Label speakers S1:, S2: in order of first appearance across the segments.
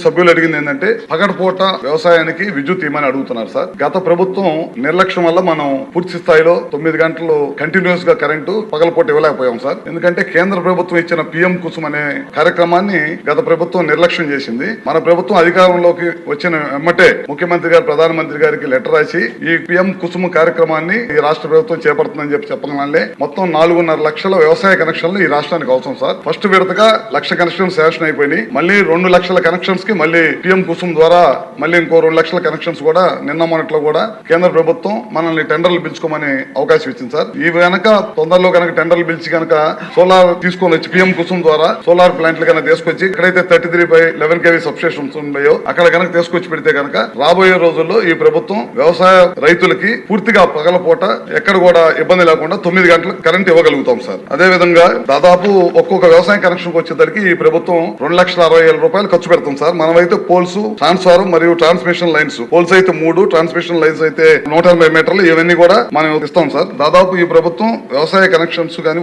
S1: సభ్యులు అడిగింది ఏంటంటే పగటిపూట వ్యవసాయానికి విద్యుత్ ఇవ్వమని అడుగుతున్నారు సార్. గత ప్రభుత్వం నిర్లక్ష్యం వల్ల మనం పూర్తి స్థాయిలో 9 గంటలు కంటిన్యూస్ గా కరెంటు పగలపూట ఇవ్వలేకపోయాం సార్. ఎందుకంటే కేంద్ర ప్రభుత్వం ఇచ్చిన పిఎం కుసుమ్ అనే కార్యక్రమాన్ని గత ప్రభుత్వం నిర్లక్ష్యం చేసింది. మన ప్రభుత్వం అధికారంలోకి వచ్చిన వెంబటే ముఖ్యమంత్రి గారు ప్రధానమంత్రి గారికి లెటర్ రాసి ఈ పిఎం కుసుమ్ కార్యక్రమాన్ని ఈ రాష్ట్ర ప్రభుత్వం చేపడుతుందని చెప్పగానే మొత్తం 4.5 లక్షల వ్యవసాయ కనెక్షన్లు ఈ రాష్ట్రానికి అవసరం సార్. ఫస్ట్ విడతగా 1 లక్ష కనెక్షన్ శాంక్షన్ అయిపోయినాయి. మళ్ళీ 2 లక్షల కనెక్షన్స్ కి మళ్ళీ పిఎం కుసుమ్ ద్వారా మళ్ళీ ఇంకో 2 లక్షల కనెక్షన్స్ కూడా నిన్న మొన్నట్లో కూడా కేంద్ర ప్రభుత్వం మనల్ని టెండర్లు పిలుచుకోమని అవకాశం ఇచ్చింది సార్. ఈ కనుక తొందరలో కనుక టెండర్లు పిలిచి కనుక సోలార్ తీసుకొని వచ్చి పిఎం కుసుమ్ ద్వారా సోలార్ ప్లాంట్లు కనుక తీసుకొచ్చి ఎక్కడైతే 33/11 kV సబ్స్టేషన్స్ ఉన్నాయో అక్కడ కనుక తీసుకొచ్చి పెడితే కనుక రాబోయే రోజుల్లో ఈ ప్రభుత్వం వ్యవసాయ రైతులకి పూర్తిగా పగలపూట ఎక్కడ కూడా ఇబ్బంది లేకుండా 9 గంటలు కరెంట్ ఇవ్వగలుగుతాం సార్. అదే విధంగా దాదాపు ఒక్కొక్క వ్యవసాయ కనెక్షన్ వచ్చేసరికి ఈ ప్రభుత్వం 2,60,000 రూపాయలు ఖర్చు పెడతాం సార్. మనమైతే పోల్స్, ట్రాన్స్ఫార్మర్ మరియు ట్రాన్స్మిషన్ లైన్స్, పోల్స్ అయితే 3, ట్రాన్స్మిషన్ లైన్స్ అయితే 180 మీటర్లు, ఇవన్నీ కూడా మనం ఇస్తాం సార్. దాదాపు ఈ ప్రభుత్వం వ్యవసాయ కనెక్షన్స్ కానీ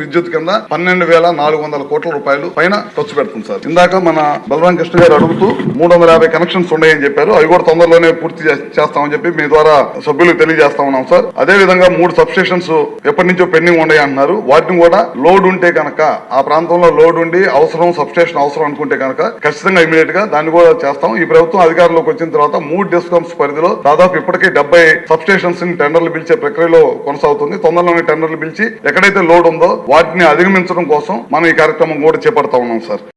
S1: విద్యుత్ కింద 12,400 కోట్ల రూపాయలు పైన ఖర్చు పెడుతుంది సార్. ఇందాక మన బలరాం కృష్ణ గారు అడుగుతూ 350 కనెక్షన్స్ ఉన్నాయని చెప్పారు. అవి కూడా తొందరలోనే పూర్తి చేస్తామని చెప్పి మీ ద్వారా సభ్యులకు తెలియజేస్తా ఉన్నాం సార్. అదే విధంగా 3 సబ్స్టేషన్స్ ఎప్పటి నుంచో పెండింగ్ ఉన్నాయి అంటున్నారు. వాటిని కూడా లోడ్ ఉంటే కనుక ఆ ప్రాంతంలో లోడ్ ఉండి అవసరం, సబ్స్టేషన్ అవసరం అనుకుంటే కనుక ఖచ్చితంగా ఇమీడియట్ గా దాన్ని కూడా చేస్తాం. ఈ ప్రభుత్వం అధికారంలోకి వచ్చిన తర్వాత 3 డిస్కమ్స్ పరిధిలో దాదాపు ఇప్పటికే 70 సబ్స్టేషన్స్ టెండర్లు పిలిచే ప్రక్రియలో కొనసాగుతుంది. తొందరలోనే టెండర్లు పిలిచి ఎక్కడైతే లోడ్ ఉందో వాటిని అధిగమించడం కోసం మనం ఈ కార్యక్రమం కూడా చేపడతా ఉన్నాం సార్.